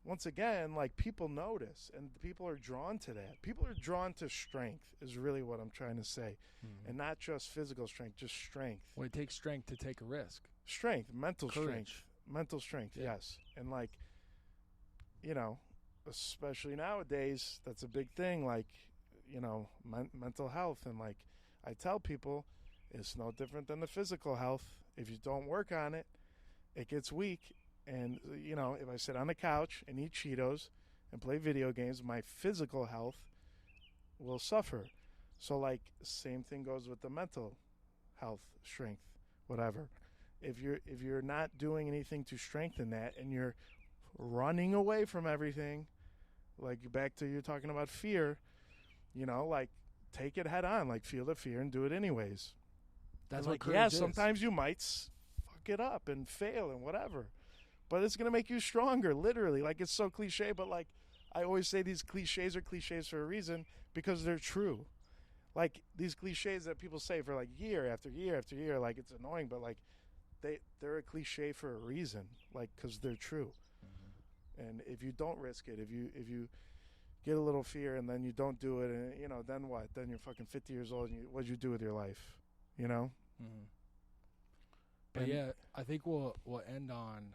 Speaker 2: once again, like, people notice and people are drawn to that. People are drawn to strength is really what I'm trying to say. And not just physical strength, just strength.
Speaker 1: Well, it takes strength to take a risk.
Speaker 2: Strength, mental
Speaker 1: Courage.
Speaker 2: strength,
Speaker 1: Yeah.
Speaker 2: yes. And like, you know, especially nowadays, that's a big thing, like, you know, mental health. And like, I tell people, it's no different than the physical health. If you don't work on it, it gets weak. And, you know, if I sit on the couch and eat Cheetos and play video games, my physical health will suffer. So, like, same thing goes with the mental health, strength, whatever. If you're not doing anything to strengthen that, and you're running away from everything, like back to you're talking about fear, you know, like, take it head on, like, feel the fear and do it anyways.
Speaker 1: That's
Speaker 2: and
Speaker 1: what
Speaker 2: like,
Speaker 1: courage
Speaker 2: yeah,
Speaker 1: is.
Speaker 2: sometimes you might fuck it up and fail and whatever, but it's gonna make you stronger, literally. Like, it's so cliche, but like, I always say these cliches are cliches for a reason, because they're true. Like, these cliches that people say for like year after year after year, like, it's annoying, but like, they're a cliche for a reason, like, because they're true. And if you don't risk it, if you get a little fear and then you don't do it, and, you know, then what? Then you're fucking 50 years old, and what'd you do with your life? You know?
Speaker 1: But yeah, I think we'll end on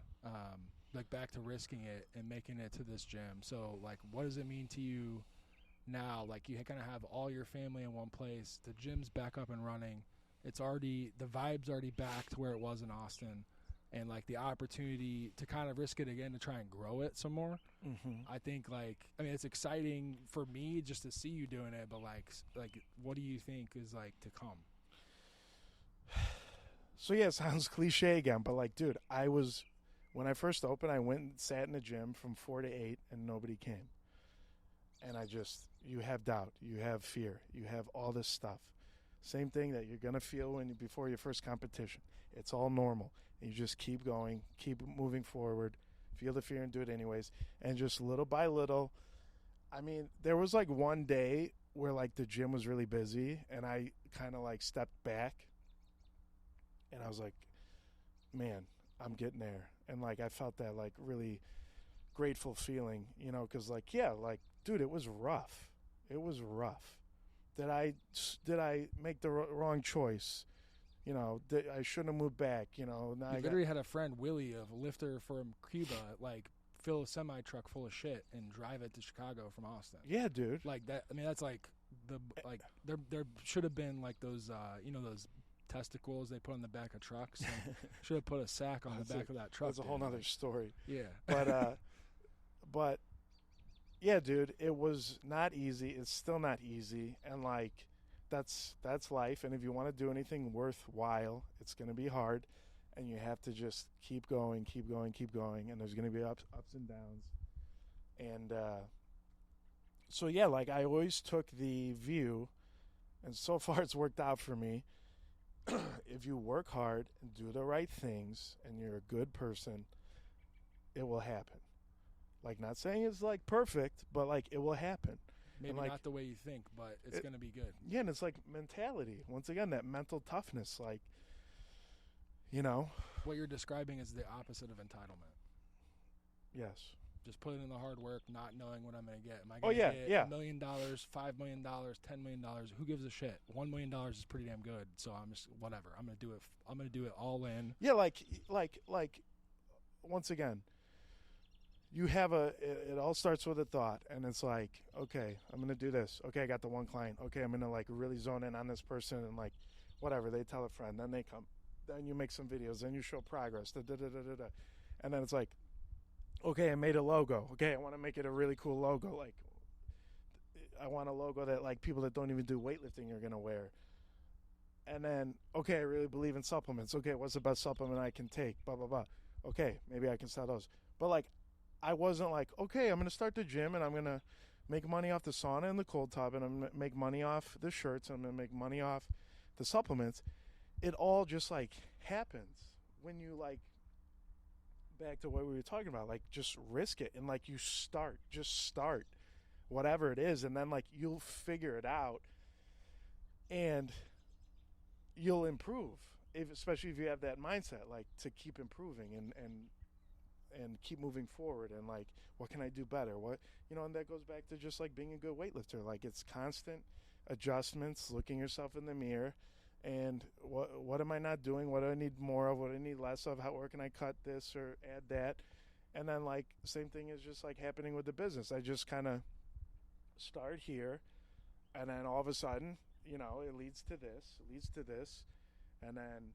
Speaker 1: like back to risking it and making it to this gym. So like, what does it mean to you now? Like, you kind of have all your family in one place. The gym's back up and running. It's already, the vibe's already back to where it was in Austin, and like the opportunity to kind of risk it again to try and grow it some more. I think, like, I mean, it's exciting for me just to see you doing it, but like what do you think is like to come?
Speaker 2: So yeah, it sounds cliche again, but like, dude, when I first opened, I went and sat in the gym from 4 to 8 and nobody came. And you have doubt, you have fear, you have all this stuff. Same thing that you're going to feel before your first competition. It's all normal. And you just keep going, keep moving forward, feel the fear and do it anyways. And just little by little, I mean, there was like one day where like the gym was really busy, and I kind of like stepped back, and I was like, man, I'm getting there. And like, I felt that like really grateful feeling, you know, because like, yeah, like, dude, it was rough. It was rough. Did I make the wrong choice? You know, I shouldn't have moved back. You know, now
Speaker 1: I literally had a friend, Willie, a lifter from Cuba, like, fill a semi truck full of shit and drive it to Chicago from Austin.
Speaker 2: Yeah, dude.
Speaker 1: Like that. I mean, that's like there should have been like those you know, those testicles they put on the back of trucks. Should have put a sack on the back of that truck.
Speaker 2: That's a whole nother story.
Speaker 1: Yeah.
Speaker 2: But yeah, dude, it was not easy. It's still not easy, and like, that's life. And if you want to do anything worthwhile, it's going to be hard, and you have to just keep going, and there's going to be ups and downs. And so yeah, like, I always took the view, and so far it's worked out for me. If you work hard and do the right things and you're a good person, it will happen. Like, not saying it's like perfect, but like it will happen.
Speaker 1: Maybe
Speaker 2: like,
Speaker 1: not the way you think, but it's going to be good.
Speaker 2: Yeah, and it's like mentality. Once again, that mental toughness, like, you know.
Speaker 1: What you're describing is the opposite of entitlement.
Speaker 2: Yes.
Speaker 1: Just putting in the hard work, not knowing what I'm going to get. Am I going to get $1 million, $5 million, $10 million? Who gives a shit? $1 million is pretty damn good. So I'm just whatever. I'm going to do it. I'm going to do it all in.
Speaker 2: Yeah, like once again, you have it all starts with a thought, and it's like, okay, I'm going to do this. Okay, I got the one client. Okay, I'm going to like really zone in on this person, and like whatever, they tell a friend, then they come. Then you make some videos, then you show progress, and then it's like, okay, I made a logo. Okay, I want to make it a really cool logo. Like, I want a logo that like people that don't even do weightlifting are gonna wear. And then, okay, I really believe in supplements. Okay, what's the best supplement I can take? Blah blah blah. Okay, maybe I can sell those. But like, I wasn't like, okay, I'm gonna start the gym and I'm gonna make money off the sauna and the cold tub, and I'm gonna make money off the shirts, and I'm gonna make money off the supplements. It all just like happens when you like. Back to what we were talking about, like just risk it, and like you just start whatever it is, and then like you'll figure it out and you'll improve, especially if you have that mindset, like to keep improving and keep moving forward, and like, what can I do better, what, you know, and that goes back to just like being a good weightlifter. Like, it's constant adjustments, looking yourself in the mirror, and what am I not doing? What do I need more of? What do I need less of? Where can I cut this or add that? And then, like, same thing is just, like, happening with the business. I just kind of start here, and then all of a sudden, you know, it leads to this. And then,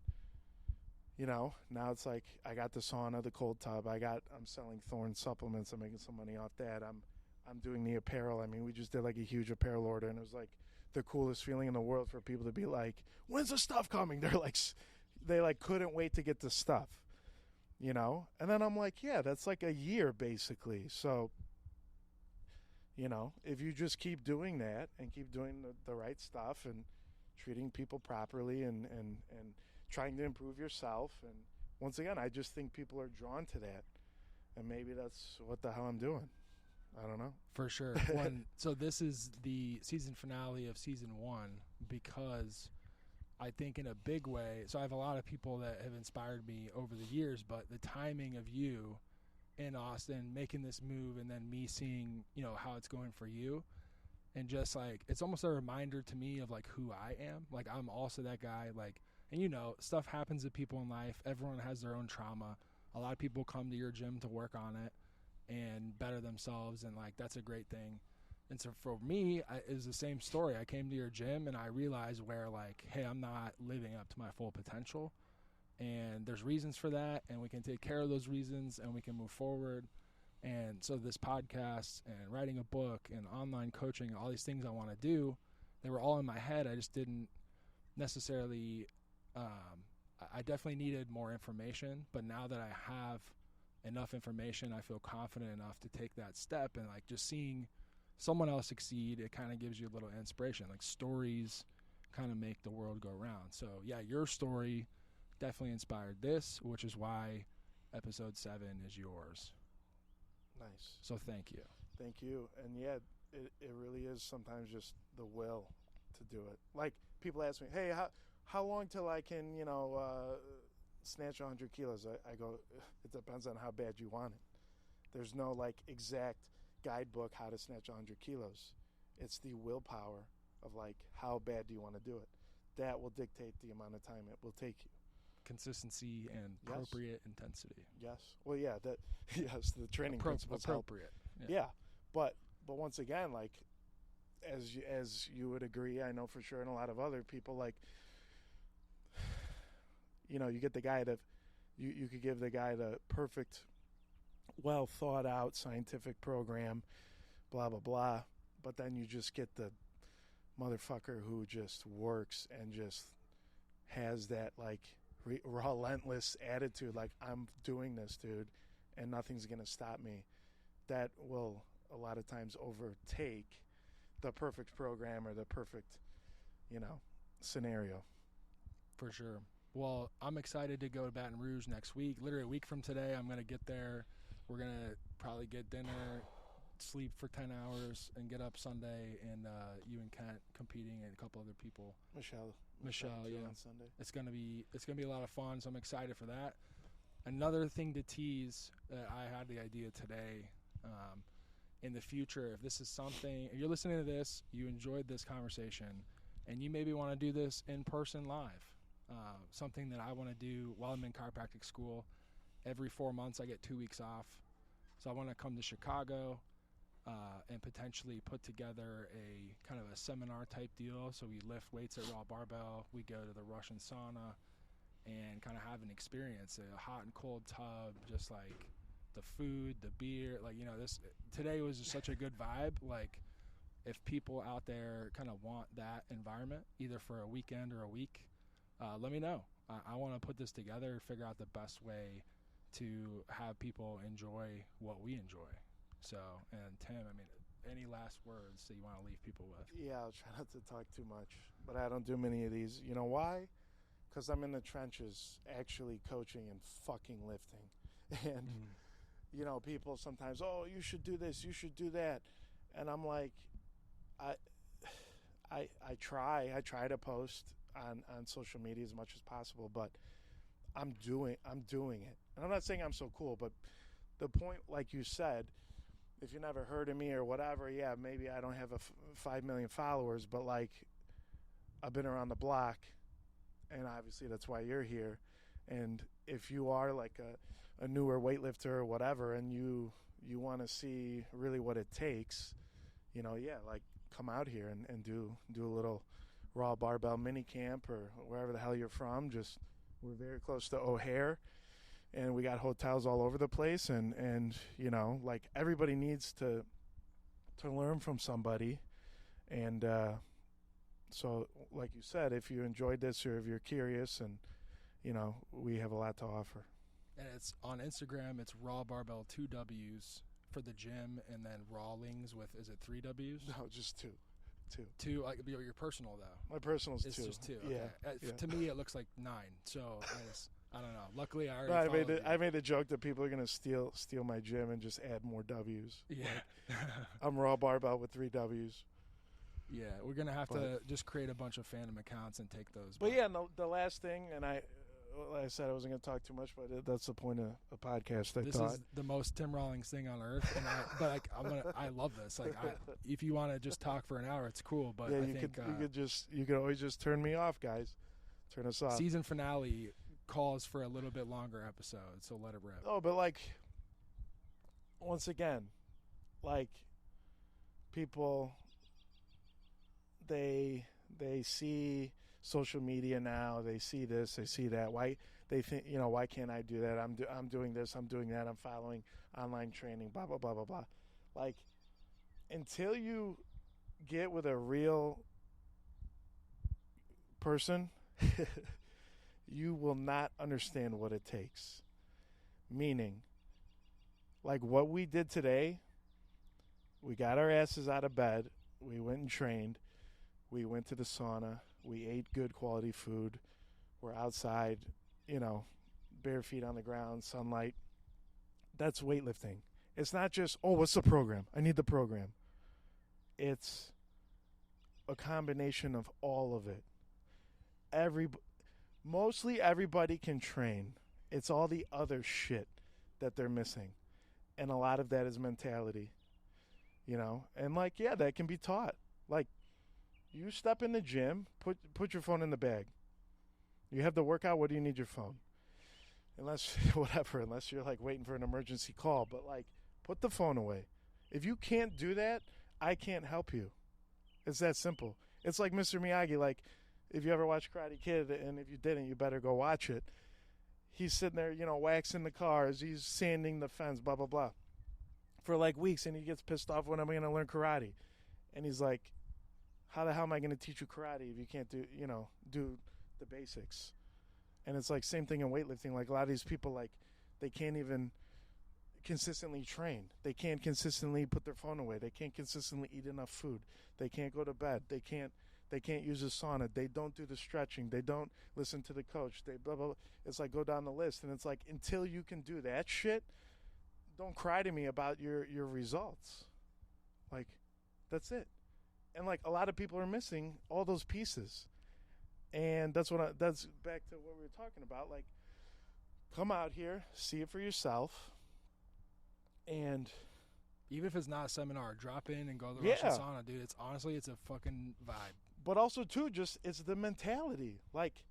Speaker 2: you know, now it's like I got the sauna, the cold tub. I'm selling Thorne supplements. I'm making some money off that. I'm doing the apparel. I mean, we just did, like, a huge apparel order, and it was, like, the coolest feeling in the world for people to be like, when's the stuff coming? They couldn't wait to get the stuff, you know? And then I'm like, yeah, that's like a year basically. So, you know, if you just keep doing that and keep doing the right stuff and treating people properly and trying to improve yourself. And once again, I just think people are drawn to that. And maybe that's what the hell I'm doing. I don't know.
Speaker 1: For sure. So this is the season finale of season 1, because I think in a big way, so I have a lot of people that have inspired me over the years, but the timing of you in Austin making this move, and then me seeing, you know, how it's going for you, and just like, it's almost a reminder to me of like who I am. Like, I'm also that guy, like, and you know, stuff happens to people in life. Everyone has their own trauma. A lot of people come to your gym to work on it and better themselves, and like, that's a great thing. And so for me, it was the same story. I came to your gym and I realized where, like, hey, I'm not living up to my full potential, and there's reasons for that, and we can take care of those reasons and we can move forward. And so this podcast and writing a book and online coaching, all these things I want to do, they were all in my head. I just didn't necessarily I definitely needed more information, but now that I have enough information, I feel confident enough to take that step. And like, just seeing someone else succeed, it kind of gives you a little inspiration. Like, stories kind of make the world go round. So yeah, your story definitely inspired this, which is why episode 7 is yours.
Speaker 2: Nice.
Speaker 1: So thank you.
Speaker 2: Thank you. And yeah, it really is sometimes just the will to do it. Like, people ask me, hey, how long till I can, you know, snatch 100 kilos? I go, it depends on how bad you want it. There's no like exact guidebook how to snatch 100 kilos. It's the willpower of like, how bad do you want to do it? That will dictate the amount of time it will take you.
Speaker 1: Consistency and appropriate intensity.
Speaker 2: Yes. Well, yeah, yes, the training principles
Speaker 1: appropriate.
Speaker 2: Help. Yeah. But once again, like, as you would agree, I know for sure, and a lot of other people, like, you know, you get the guy that you could give the guy the perfect, well thought out scientific program, blah blah blah, but then you just get the motherfucker who just works and just has that like relentless attitude, like, I'm doing this, dude, and nothing's gonna stop me. That will a lot of times overtake the perfect program or the perfect, you know, scenario.
Speaker 1: For sure. Well, I'm excited to go to Baton Rouge next week. Literally a week from today, I'm going to get there. We're going to probably get dinner, sleep for 10 hours, and get up Sunday, and you and Kent competing and a couple other people.
Speaker 2: Michelle,
Speaker 1: yeah.
Speaker 2: on Sunday.
Speaker 1: It's gonna be a lot of fun, so I'm excited for that. Another thing to tease that I had the idea today, in the future, if this is something, if you're listening to this, you enjoyed this conversation, and you maybe want to do this in person live, something that I want to do while I'm in chiropractic school. Every 4 months I get 2 weeks off, so I want to come to Chicago and potentially put together a kind of a seminar type deal. So we lift weights at Raww Barbell, we go to the Russian sauna, and kind of have an experience, a hot and cold tub, just like the food, the beer, like, you know, this today was just such a good vibe. Like, if people out there kind of want that environment, either for a weekend or a week, let me know. I want to put this together, figure out the best way to have people enjoy what we enjoy. So, and Tim, I mean, any last words that you want to leave people with?
Speaker 2: Yeah, I'll try not to talk too much, but I don't do many of these. You know why? Because I'm in the trenches actually coaching and fucking lifting. And, you know, people sometimes, oh, you should do this, you should do that. And I'm like, I try to post on social media as much as possible, but I'm doing it. And I'm not saying I'm so cool, but the point, like you said, if you never heard of me or whatever, yeah, maybe I don't have 5 million followers, but like I've been around the block, and obviously that's why you're here. And if you are like a newer weightlifter or whatever, and you want to see really what it takes, you know, yeah, like come out here and do a little Raww Barbell mini camp or wherever the hell you're from. Just, we're very close to O'Hare, and we got hotels all over the place, and you know, like everybody needs to learn from somebody. And so like you said, if you enjoyed this or if you're curious, and you know, we have a lot to offer.
Speaker 1: And it's on Instagram, it's Raww Barbell, 2 W's for the gym, and then Rawlings with, is it 3 W's?
Speaker 2: No, just two.
Speaker 1: Two, like your personal though.
Speaker 2: My personal's
Speaker 1: it's
Speaker 2: 2.
Speaker 1: It's just 2.
Speaker 2: Yeah,
Speaker 1: okay.
Speaker 2: yeah.
Speaker 1: To me, it looks like 9. So I don't know. Luckily, I already.
Speaker 2: I made the joke that people are gonna steal my gym and just add more W's.
Speaker 1: Yeah,
Speaker 2: like, I'm Raww Barbell with 3 W's.
Speaker 1: Yeah, we're gonna have to just create a bunch of fandom accounts and take those.
Speaker 2: But yeah, no, the last thing, and like I said, I wasn't gonna talk too much, but that's the point of a podcast.
Speaker 1: This is the most Tim Rawlings thing on earth, and I love this. Like, if you want to just talk for an hour, it's cool. But
Speaker 2: yeah, you could always just turn me off, guys. Turn us off.
Speaker 1: Season finale calls for a little bit longer episode, so let it rip.
Speaker 2: Oh, but like, once again, like, people, they see social media now, they see this, they see that. Why they think, you know, why can't I do that? I'm doing this, I'm doing that, I'm following online training, blah blah blah blah blah. Like, until you get with a real person, you will not understand what it takes. Meaning, like what we did today, we got our asses out of bed, we went and trained, we went to the sauna, we ate good quality food, we're outside, you know, bare feet on the ground, sunlight. That's weightlifting. It's not just, oh, what's the program? I need the program. It's a combination of all of it. Mostly everybody can train. It's all the other shit that they're missing. And a lot of that is mentality, you know? And like, yeah, that can be taught. Like, you step in the gym, put your phone in the bag. You have the workout, what do you need your phone? Unless you're like waiting for an emergency call. But like, put the phone away. If you can't do that, I can't help you. It's that simple. It's like Mr. Miyagi. Like, if you ever watch Karate Kid, and if you didn't, you better go watch it. He's sitting there, you know, waxing the cars. He's sanding the fence, blah, blah, blah, for like weeks. And he gets pissed off, when am I going to learn karate? And he's like, how the hell am I going to teach you karate if you can't do the basics? And it's like same thing in weightlifting. Like, a lot of these people, like, they can't even consistently train. They can't consistently put their phone away. They can't consistently eat enough food. They can't go to bed. They can't use a sauna. They don't do the stretching. They don't listen to the coach. They blah, blah, blah. It's like, go down the list. And it's like, until you can do that shit, don't cry to me about your results. Like, that's it. And like a lot of people are missing all those pieces. And that's that's back to what we were talking about. Like, come out here, see it for yourself, and
Speaker 1: even if it's not a seminar, drop in and go to the Russian sauna, dude. It's honestly, it's a fucking vibe.
Speaker 2: But also too, just it's the mentality. Like,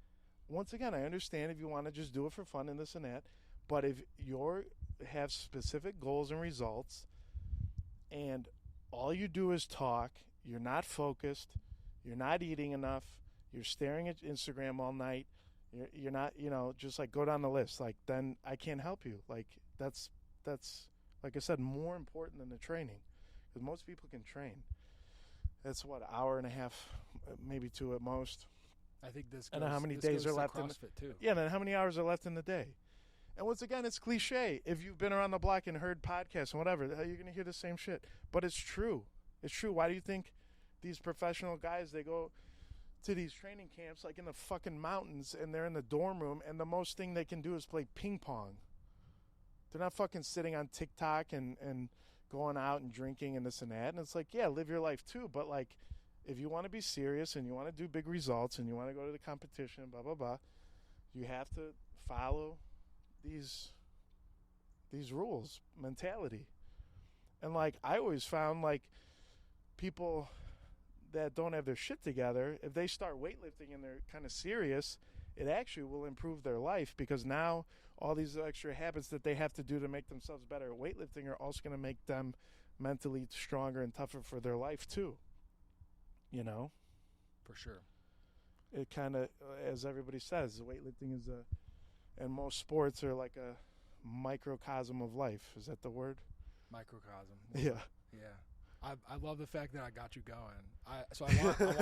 Speaker 2: once again, I understand if you want to just do it for fun and this and that, but if you have specific goals and results, and all you do is talk, you're not focused, you're not eating enough, you're staring at Instagram all night, you're not, just like go down the list. Like, then I can't help you. Like, that's like I said, more important than the training, because most people can train. That's what, an hour and a half, maybe 2 at most.
Speaker 1: I think this.
Speaker 2: And how many days are left in
Speaker 1: too.
Speaker 2: Yeah, and how many hours are left in the day? And once again, it's cliche. If you've been around the block and heard podcasts and whatever, you're going to hear the same shit. But it's true. It's true. Why do you think these professional guys, they go to these training camps like in the fucking mountains, and they're in the dorm room, and the most thing they can do is play ping pong? They're not fucking sitting on TikTok and going out and drinking and this and that. And it's like, yeah, live your life too. But like, if you want to be serious and you want to do big results and you want to go to the competition, blah, blah, blah, you have to follow these rules, mentality. And like, I always found like people that don't have their shit together, if they start weightlifting and they're kind of serious, it actually will improve their life, because now all these extra habits that they have to do to make themselves better at weightlifting are also going to make them mentally stronger and tougher for their life too.
Speaker 1: For sure.
Speaker 2: It kind of, as everybody says, weightlifting is and most sports are like a microcosm of life. Is that the word?
Speaker 1: Microcosm.
Speaker 2: Yeah.
Speaker 1: Yeah. I love the fact that I got you going. I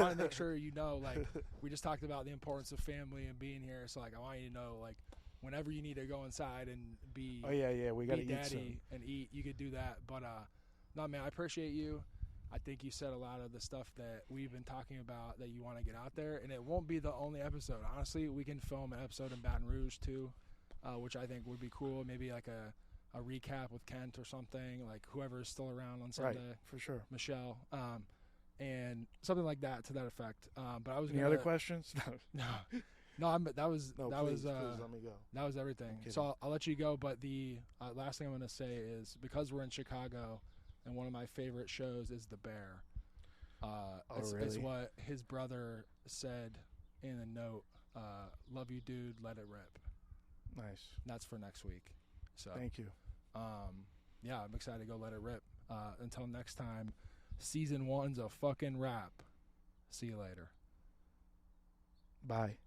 Speaker 1: want to make sure like, we just talked about the importance of family and being here. So like, I want you to know, like, whenever you need to go inside and be,
Speaker 2: we got to eat
Speaker 1: daddy
Speaker 2: soon.
Speaker 1: and eat, you could do that. But no, man, I appreciate you. I think you said a lot of the stuff that we've been talking about that you want to get out there, and it won't be the only episode. Honestly, we can film an episode in Baton Rouge too, which I think would be cool. Maybe like a recap with Kent or something, like whoever is still around on Sunday.
Speaker 2: Right, for sure.
Speaker 1: Michelle, and something like that to that effect. But I was
Speaker 2: Any other questions?
Speaker 1: No, that was
Speaker 2: please let me go.
Speaker 1: That was everything. So I'll let you go. But the last thing I'm going to say is, because we're in Chicago, and one of my favorite shows is The Bear.
Speaker 2: Really?
Speaker 1: Is what his brother said in a note. Love you, dude. Let it rip.
Speaker 2: Nice.
Speaker 1: That's for next week. So
Speaker 2: thank you.
Speaker 1: Yeah, I'm excited to go let it rip. Until next time, season 1's a fucking wrap. See you later.
Speaker 2: Bye.